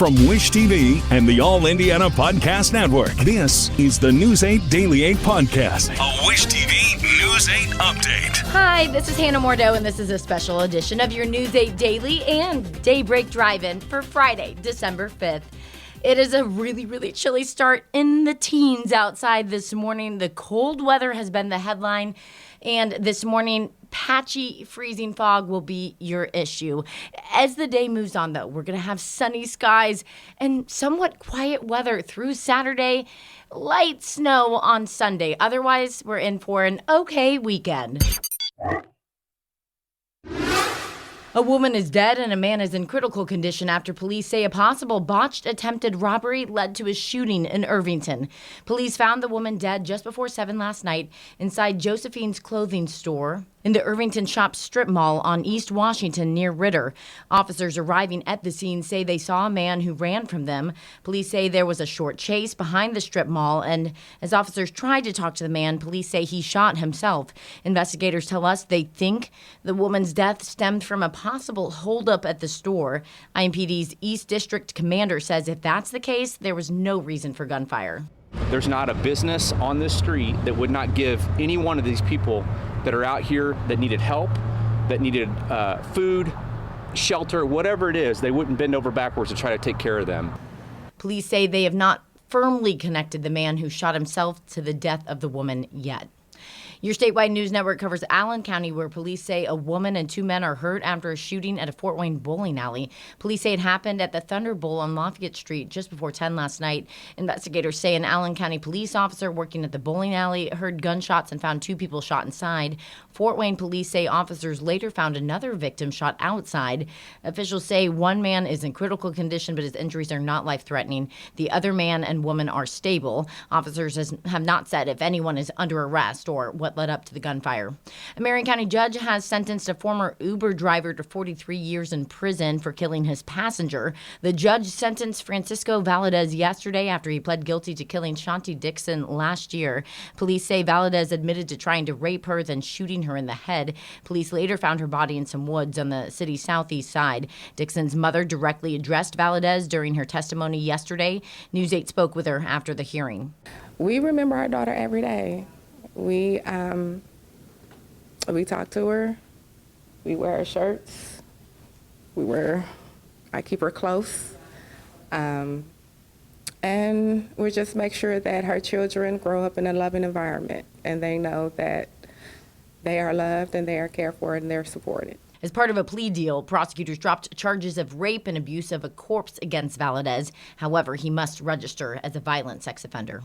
From Wish TV and the All Indiana Podcast Network, this is the News 8 Daily 8 Podcast, a Wish TV News 8 update. Hi, this is Hannah Mordeau, and this is a special edition of your News 8 Daily and Daybreak Drive-In for Friday, December 5th. It is a really chilly start in the teens outside this morning. The cold weather has been the headline, and this morning, patchy freezing fog will be your issue. As the day moves on, though, we're going to have sunny skies and somewhat quiet weather through Saturday, light snow on Sunday. Otherwise, we're in for an okay weekend. A woman is dead and a man is in critical condition after police say a possible botched attempted robbery led to a shooting in Irvington. Police found the woman dead just before 7 last night inside Josephine's clothing store in the Irvington Shops strip mall on East Washington near Ritter. Officers arriving at the scene say they saw a man who ran from them. Police say there was a short chase behind the strip mall, and as officers tried to talk to the man, police say he shot himself. Investigators tell us they think the woman's death stemmed from a possible holdup at the store. IMPD's East District commander says if that's the case, there was no reason for gunfire. There's not a business on this street that would not give any one of these people that are out here that needed help, that needed food, shelter, whatever it is, they wouldn't bend over backwards to try to take care of them. Police say they have not firmly connected the man who shot himself to the death of the woman yet. Your statewide news network covers Allen County, where police say a woman and 2 men are hurt after a shooting at a Fort Wayne bowling alley. Police say it happened at the Thunder Bowl on Lafayette Street just before 10 last night. Investigators say an Allen County police officer working at the bowling alley heard gunshots and found 2 people shot inside. Fort Wayne police say officers later found another victim shot outside. Officials say 1 man is in critical condition, but his injuries are not life-threatening. The other man and woman are stable. Officers have not said if anyone is under arrest or what led up to the gunfire. A Marion County judge has sentenced a former Uber driver to 43 years in prison for killing his passenger. The judge sentenced Francisco Valadez yesterday after he pled guilty to killing Shanti Dixon last year. Police say Valadez admitted to trying to rape her, then shooting her in the head. Police later found her body in some woods on the city's southeast side. Dixon's mother directly addressed Valadez during her testimony yesterday. News 8 spoke with her after the hearing. We remember our daughter every day. We talk to her. We wear her shirts. I keep her close. And we just make sure that her children grow up in a loving environment and they know that they are loved and they are cared for and they're supported. As part of a plea deal, prosecutors dropped charges of rape and abuse of a corpse against Valadez. However, he must register as a violent sex offender.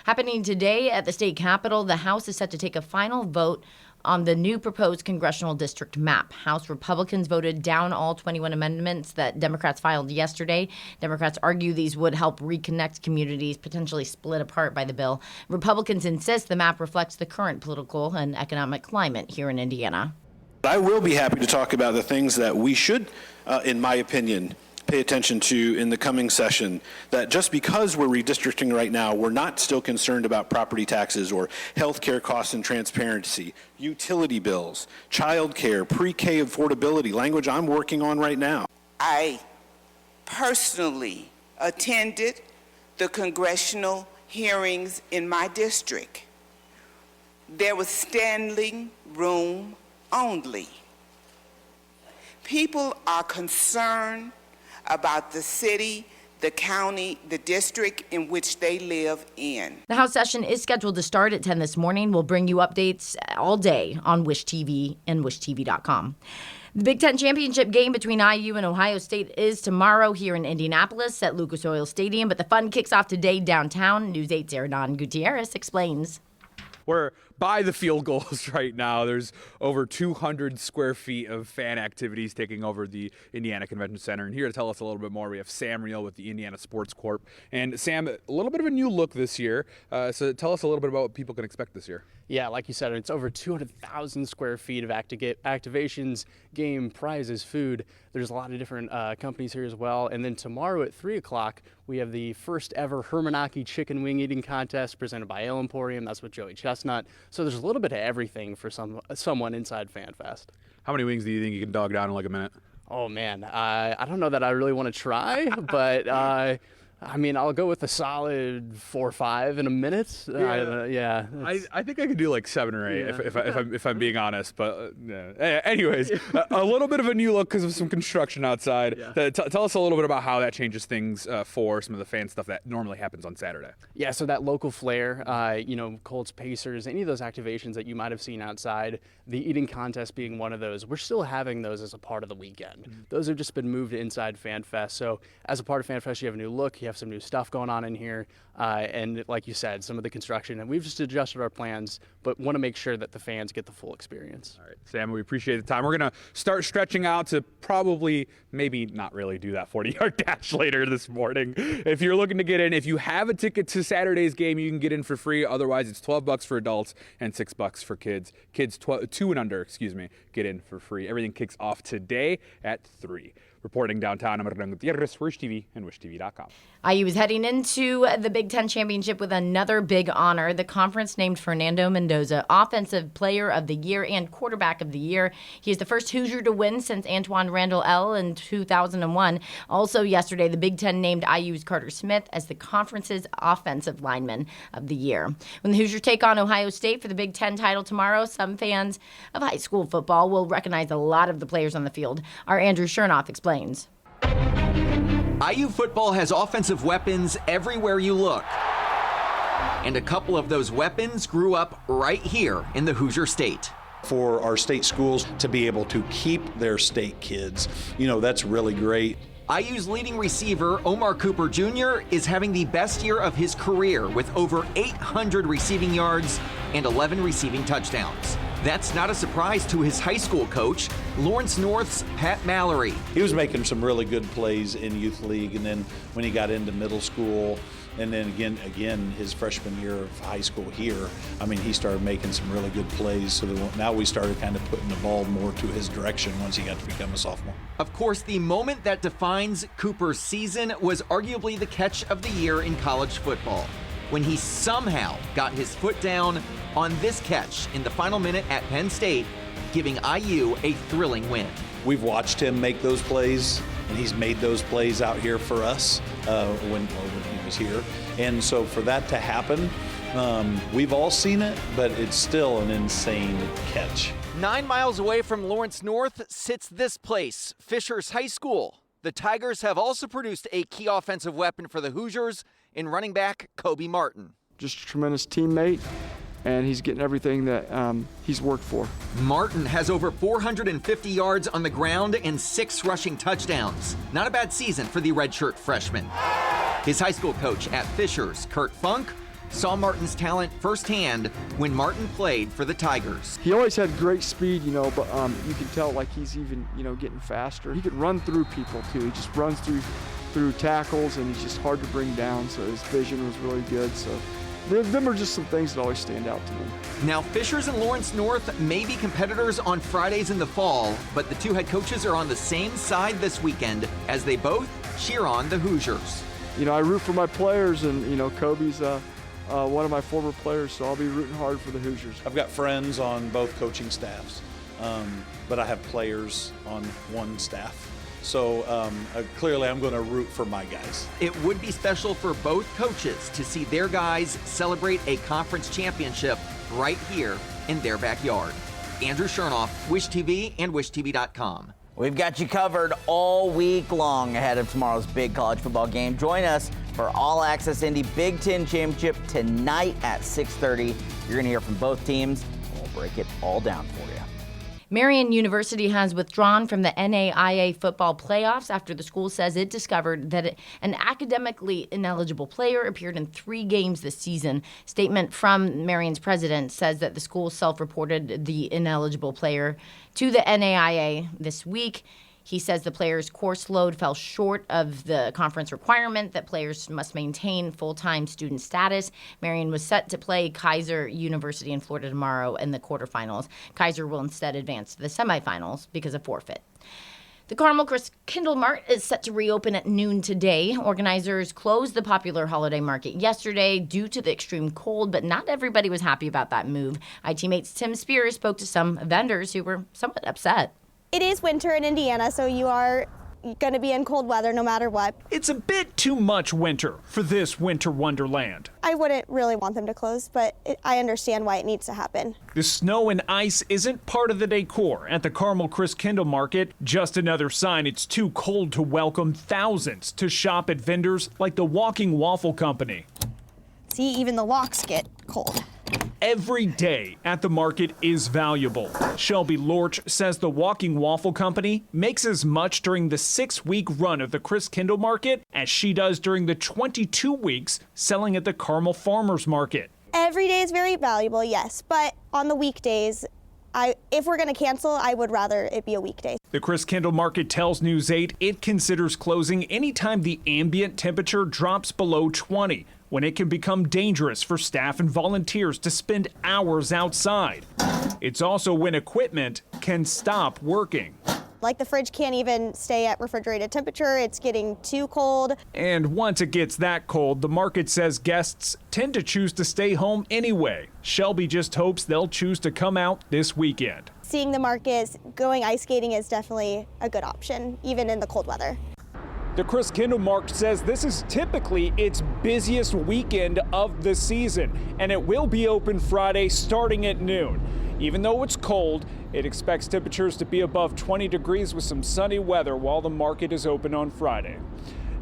Happening today at the state capitol, the House is set to take a final vote on the new proposed congressional district map. House Republicans voted down all 21 amendments that Democrats filed yesterday. Democrats argue these would help reconnect communities potentially split apart by the bill. Republicans insist the map reflects the current political and economic climate here in Indiana. I will be happy to talk about the things that we should, in my opinion, pay attention to in the coming session, that just because we're redistricting right now, we're not still concerned about property taxes or health care costs and transparency, utility bills, child care, pre-K affordability, language I'm working on right now. I personally attended the congressional hearings in my district. There was standing room only. People are concerned about the city, the county, the district in which they live in. The House session is scheduled to start at 10 this morning. We'll bring you updates all day on Wish TV and wishtv.com. The Big Ten championship game between IU and Ohio State is tomorrow here in Indianapolis at Lucas Oil Stadium, but the fun kicks off today downtown. News 8's Hernan Gutierrez explains. We're by the field goals right now. There's over 200 square feet of fan activities taking over the Indiana Convention Center. And here to tell us a little bit more, we have Sam Reel with the Indiana Sports Corp. And Sam, a little bit of a new look this year. So tell us a little bit about what people can expect this year. Yeah, like you said, it's over 200,000 square feet of activations, game, prizes, food. There's a lot of different companies here as well. And then tomorrow at 3 o'clock, we have the first ever Hermanaki chicken wing eating contest presented by Ale Emporium. That's with Joey Chestnut. So there's a little bit of everything for someone inside FanFest. How many wings do you think you can dog down in like a minute? Oh, man. I don't know that I really want to try, but I mean, I'll go with a solid 4 or 5 in a minute. Yeah. I think I could do like 7 or 8 if I'm being honest. But anyways, a little bit of a new look because of some construction outside. Yeah. Tell us a little bit about how that changes things for some of the fan stuff that normally happens on Saturday. Yeah, so that local flair, Colts, Pacers, any of those activations that you might have seen outside, the eating contest being one of those, we're still having those as a part of the weekend. Mm-hmm. Those have just been moved to inside Fan Fest. So as a part of Fan Fest, you have a new look, you have some new stuff going on in here, and like you said, some of the construction, and we've just adjusted our plans, but want to make sure that the fans get the full experience. All right, Sam, we appreciate the time. We're going to start stretching out to probably maybe not really do that 40-yard dash later this morning. If you're looking to get in, if you have a ticket to Saturday's game, you can get in for free. Otherwise, it's $12 for adults and $6 for kids. Kids 2 and under, get in for free. Everything kicks off today at 3. Reporting downtown, I'm Hernán Gutierrez, Wish TV and WishTV.com. IU is heading into the Big Ten Championship with another big honor. The conference named Fernando Mendoza Offensive Player of the Year and Quarterback of the Year. He is the first Hoosier to win since Antoine Randall L. in 2001. Also yesterday, the Big Ten named IU's Carter Smith as the conference's Offensive Lineman of the Year. When the Hoosiers take on Ohio State for the Big Ten title tomorrow, some fans of high school football will recognize a lot of the players on the field. Our Andrew Chernoff explains. IU football has offensive weapons everywhere you look. And a couple of those weapons grew up right here in the Hoosier State. For our state schools to be able to keep their state kids, that's really great. IU's leading receiver, Omar Cooper Jr., is having the best year of his career with over 800 receiving yards and 11 receiving touchdowns. That's not a surprise to his high school coach, Lawrence North's Pat Mallory. He was making some really good plays in youth league, and then when he got into middle school, and then again his freshman year of high school here, he started making some really good plays. So now we started kind of putting the ball more to his direction once he got to become a sophomore. Of course, the moment that defines Cooper's season was arguably the catch of the year in college football, when he somehow got his foot down on this catch in the final minute at Penn State, giving IU a thrilling win. We've watched him make those plays, and he's made those plays out here for us when he was here. And so for that to happen, we've all seen it, but it's still an insane catch. 9 miles away from Lawrence North sits this place, Fishers High School. The Tigers have also produced a key offensive weapon for the Hoosiers in running back Kobe Martin. Just a tremendous teammate, and he's getting everything that he's worked for. Martin has over 450 yards on the ground and 6 rushing touchdowns. Not a bad season for the redshirt freshman. His high school coach at Fishers, Kurt Funk, saw Martin's talent firsthand when Martin played for the Tigers. He always had great speed, but you can tell like he's even, getting faster. He can run through people too. He just runs through tackles, and he's just hard to bring down, so his vision was really good. So them are just some things that always stand out to me. Now, Fishers and Lawrence North may be competitors on Fridays in the fall, but the two head coaches are on the same side this weekend as they both cheer on the Hoosiers. I root for my players, and, Kobe's one of my former players, so I'll be rooting hard for the Hoosiers. I've got friends on both coaching staffs, but I have players on one staff. So clearly I'm going to root for my guys. It would be special for both coaches to see their guys celebrate a conference championship right here in their backyard. Andrew Chernoff, Wish TV and WishTV.com. We've got you covered all week long ahead of tomorrow's big college football game. Join us for All Access Indy Big Ten Championship tonight at 6:30. You're going to hear from both teams, and we'll break it all down for you. Marian University has withdrawn from the NAIA football playoffs after the school says it discovered that an academically ineligible player appeared in 3 games this season. Statement from Marian's president says that the school self-reported the ineligible player to the NAIA this week. He says the player's course load fell short of the conference requirement that players must maintain full-time student status. Marian was set to play Kaiser University in Florida tomorrow in the quarterfinals. Kaiser will instead advance to the semifinals because of forfeit. The Carmel Kindle Mart is set to reopen at noon today. Organizers closed the popular holiday market yesterday due to the extreme cold, but not everybody was happy about that move. IT Mate's Tim Spears spoke to some vendors who were somewhat upset. It is winter in Indiana, so you are going to be in cold weather no matter what. It's a bit too much winter for this winter wonderland. I wouldn't really want them to close, but I understand why it needs to happen. The snow and ice isn't part of the decor at the Carmel Christkindl Market, just another sign it's too cold to welcome thousands to shop at vendors like the Walking Waffle Company. See, even the locks get cold. Every day at the market is valuable. Shelby Lorch says the Walking Waffle Company makes as much during the 6-week run of the Christkindl Market as she does during the 22 weeks selling at the Carmel Farmers Market. Every day is very valuable, yes, but on the weekdays, if we're going to cancel, I would rather it be a weekday. The Christkindl Market tells News 8 it considers closing anytime the ambient temperature drops below 20, when it can become dangerous for staff and volunteers to spend hours outside. It's also when equipment can stop working. Like the fridge can't even stay at refrigerated temperature. It's getting too cold. And once it gets that cold, the market says guests tend to choose to stay home anyway. Shelby just hopes they'll choose to come out this weekend. Seeing the markets, going ice skating is definitely a good option, even in the cold weather. The Christkindl Market says this is typically its busiest weekend of the season, and it will be open Friday starting at noon. Even though it's cold, it expects temperatures to be above 20 degrees with some sunny weather while the market is open on Friday.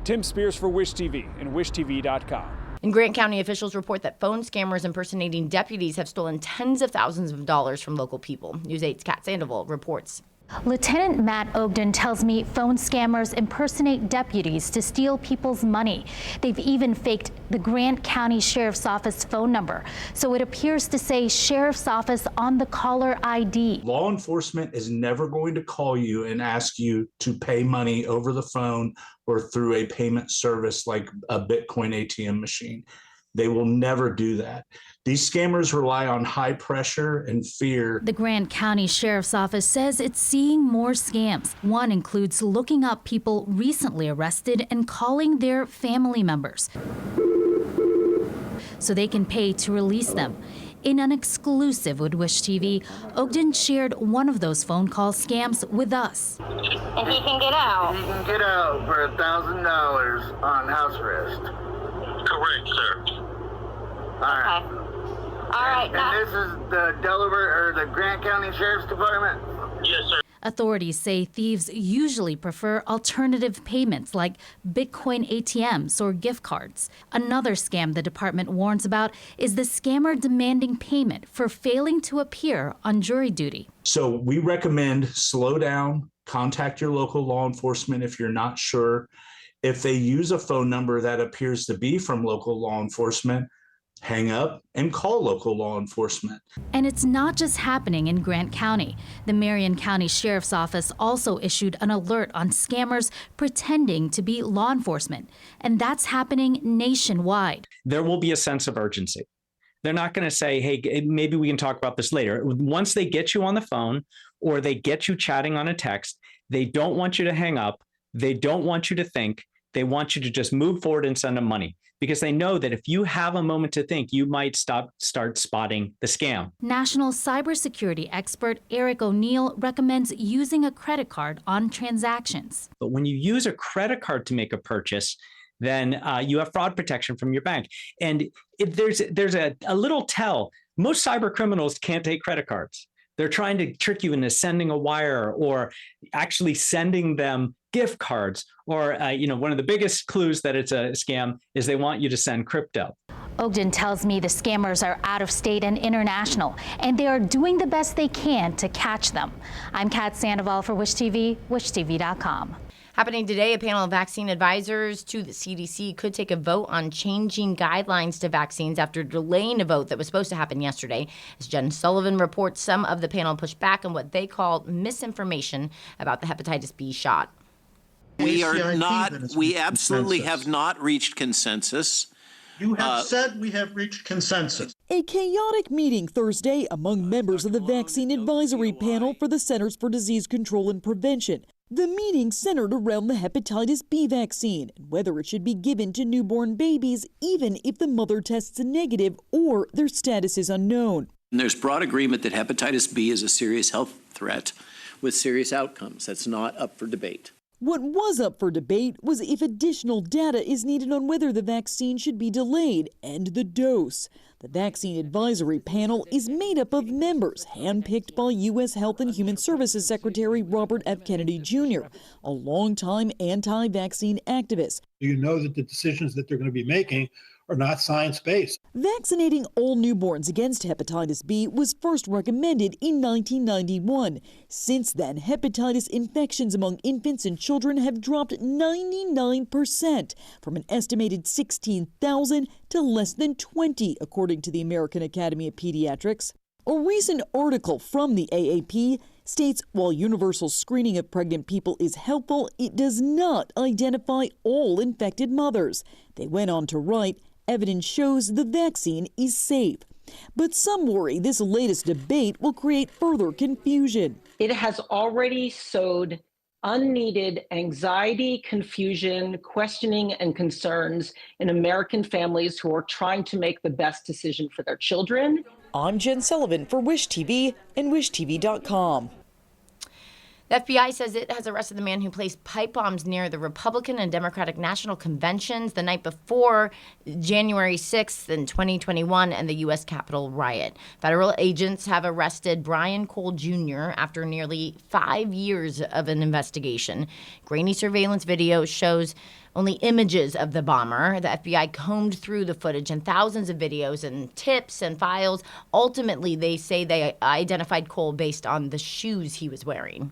Tim Spears for Wish TV and WishTV.com. In Grant County, officials report that phone scammers impersonating deputies have stolen tens of thousands of dollars from local people. News 8's Kat Sandoval reports. Lieutenant Matt Ogden tells me phone scammers impersonate deputies to steal people's money. They've even faked the Grant County Sheriff's Office phone number, so it appears to say Sheriff's Office on the caller ID. Law enforcement is never going to call you and ask you to pay money over the phone or through a payment service like a Bitcoin ATM machine. They will never do that. These scammers rely on high pressure and fear. The Grant County Sheriff's Office says it's seeing more scams. One includes looking up people recently arrested and calling their family members so they can pay to release them. In an exclusive with Wish TV, Ogden shared one of those phone call scams with us. And he can get out? He can get out for $1,000 on house arrest. Correct, sir. All right. Okay. All right. And this is the Delaware or the Grant County Sheriff's Department? Yes, sir. Authorities say thieves usually prefer alternative payments like Bitcoin ATMs or gift cards. Another scam the department warns about is the scammer demanding payment for failing to appear on jury duty. So we recommend slow down, contact your local law enforcement if you're not sure. If they use a phone number that appears to be from local law enforcement, hang up and call local law enforcement. And it's not just happening in Grant County. The Marion County Sheriff's Office also issued an alert on scammers pretending to be law enforcement, and that's happening nationwide. There will be a sense of urgency. They're not going to say, hey, maybe we can talk about this later. Once they get you on the phone or they get you chatting on a text, they don't want you to hang up. They don't want you to think. They want you to just move forward and send them money, because they know that if you have a moment to think, you might start spotting the scam. National cybersecurity expert Eric O'Neill recommends using a credit card on transactions. But when you use a credit card to make a purchase, then you have fraud protection from your bank. And there's a little tell. Most cyber criminals can't take credit cards. They're trying to trick you into sending a wire or actually sending them gift cards, or one of the biggest clues that it's a scam is they want you to send crypto. Ogden tells me the scammers are out of state and international, and they are doing the best they can to catch them. I'm Kat Sandoval for Wish TV, WishTV.com. Happening today, a panel of vaccine advisors to the CDC could take a vote on changing guidelines to vaccines after delaying a vote that was supposed to happen yesterday. As Jen Sullivan reports, some of the panel pushed back on what they called misinformation about the hepatitis B shot. We absolutely have not reached consensus. You have said we have reached consensus. A chaotic meeting Thursday among members of the Vaccine Advisory Panel for the Centers for Disease Control and Prevention. The meeting centered around the hepatitis B vaccine and whether it should be given to newborn babies even if the mother tests negative or their status is unknown. And there's broad agreement that hepatitis B is a serious health threat. with serious outcomes. That's not up for debate. What was up for debate was if additional data is needed on whether the vaccine should be delayed and the dose. The Vaccine Advisory Panel is made up of members handpicked by U.S. Health and Human Services Secretary Robert F. Kennedy Jr., a longtime anti-vaccine activist. You know that the decisions that they're going to be making are not science-based. Vaccinating all newborns against hepatitis B was first recommended in 1991. Since then, hepatitis infections among infants and children have dropped 99%, from an estimated 16,000 to less than 20, according to the American Academy of Pediatrics. A recent article from the AAP states while universal screening of pregnant people is helpful, it does not identify all infected mothers. They went on to write, evidence shows the vaccine is safe. But some worry this latest debate will create further confusion. It has already sowed unneeded anxiety, confusion, questioning, and concerns in American families who are trying to make the best decision for their children. I'm Jen Sullivan for Wish TV and WishTV.com. The FBI says it has arrested the man who placed pipe bombs near the Republican and Democratic National Conventions the night before January 6th in 2021 and the U.S. Capitol riot. Federal agents have arrested Brian Cole Jr. after nearly 5 years of an investigation. Grainy surveillance video shows only images of the bomber. The FBI combed through the footage and thousands of videos and tips and files. Ultimately, they say they identified Cole based on the shoes he was wearing.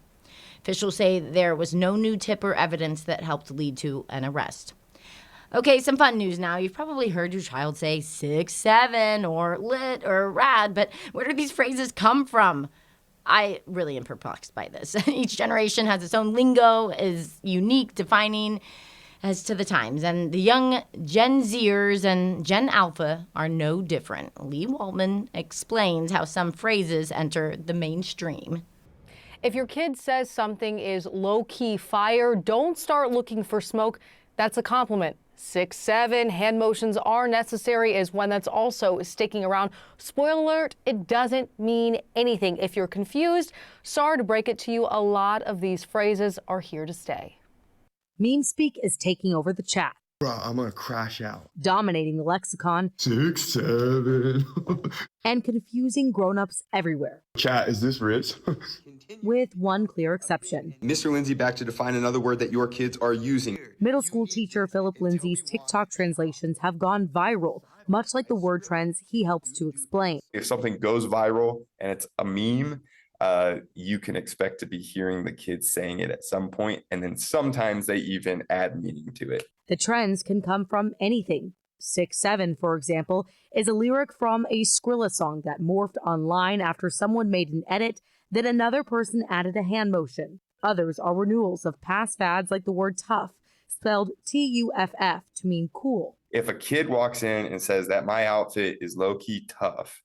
Officials say there was no new tip or evidence that helped lead to an arrest. Okay, some fun news now. You've probably heard your child say 6, 7, or lit, or rad, but where do these phrases come from? I really am perplexed by this. Each generation has its own lingo, is unique, defining as to the times, and the young Gen Zers and Gen Alpha are no different. Lee Waldman explains how some phrases enter the mainstream. If your kid says something is low-key fire, don't start looking for smoke. That's a compliment. 6, 7, hand motions are necessary is when that's also sticking around. Spoiler alert, it doesn't mean anything. If you're confused, sorry to break it to you, a lot of these phrases are here to stay. Meme speak is taking over the chat. Bro, I'm gonna crash out. Dominating the lexicon. 6, 7. And confusing grown-ups everywhere. Chat, is this rich? With one clear exception. Mr. Lindsay back to define another word that your kids are using. Middle school teacher Philip Lindsay's TikTok translations have gone viral, much like the word trends he helps to explain. If something goes viral and it's a meme, you can expect to be hearing the kids saying it at some point, and then sometimes they even add meaning to it. The trends can come from anything. 6, 7, for example, is a lyric from a Skrilla song that morphed online after someone made an edit, then another person added a hand motion. Others are renewals of past fads like the word tough, spelled T-U-F-F, to mean cool. If a kid walks in and says that my outfit is low-key tough,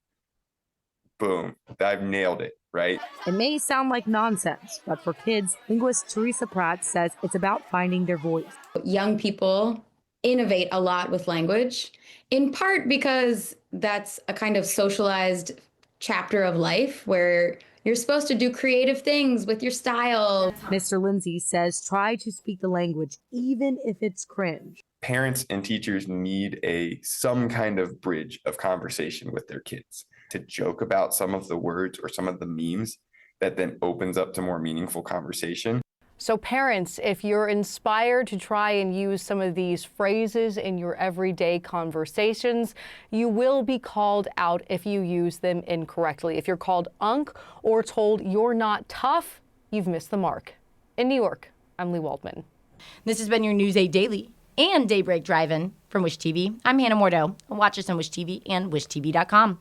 boom, I've nailed it, right? It may sound like nonsense, but for kids, linguist Teresa Pratt says it's about finding their voice. Young people innovate a lot with language, in part because that's a kind of socialized chapter of life where you're supposed to do creative things with your style. Mr. Lindsay says try to speak the language, even if it's cringe. Parents and teachers need some kind of bridge of conversation with their kids to joke about some of the words or some of the memes that then opens up to more meaningful conversation. So parents, if you're inspired to try and use some of these phrases in your everyday conversations, you will be called out if you use them incorrectly. If you're called unk or told you're not tough, you've missed the mark. In New York, I'm Lee Waldman. This has been your News 8 Daily and Daybreak Drive-In from Wish TV. I'm Hannah Mordo. Watch us on Wish TV and WishTV.com.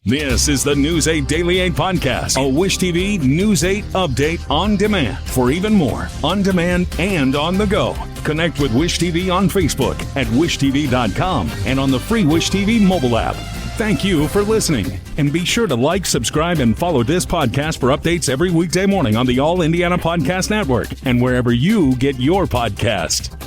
This is the News 8 Daily 8 podcast, a Wish TV News 8 update on demand. For even more, on demand and on the go. Connect with Wish TV on Facebook at WishTV.com and on the free Wish TV mobile app. Thank you for listening. And be sure to like, subscribe, and follow this podcast for updates every weekday morning on the All Indiana Podcast Network and wherever you get your podcast.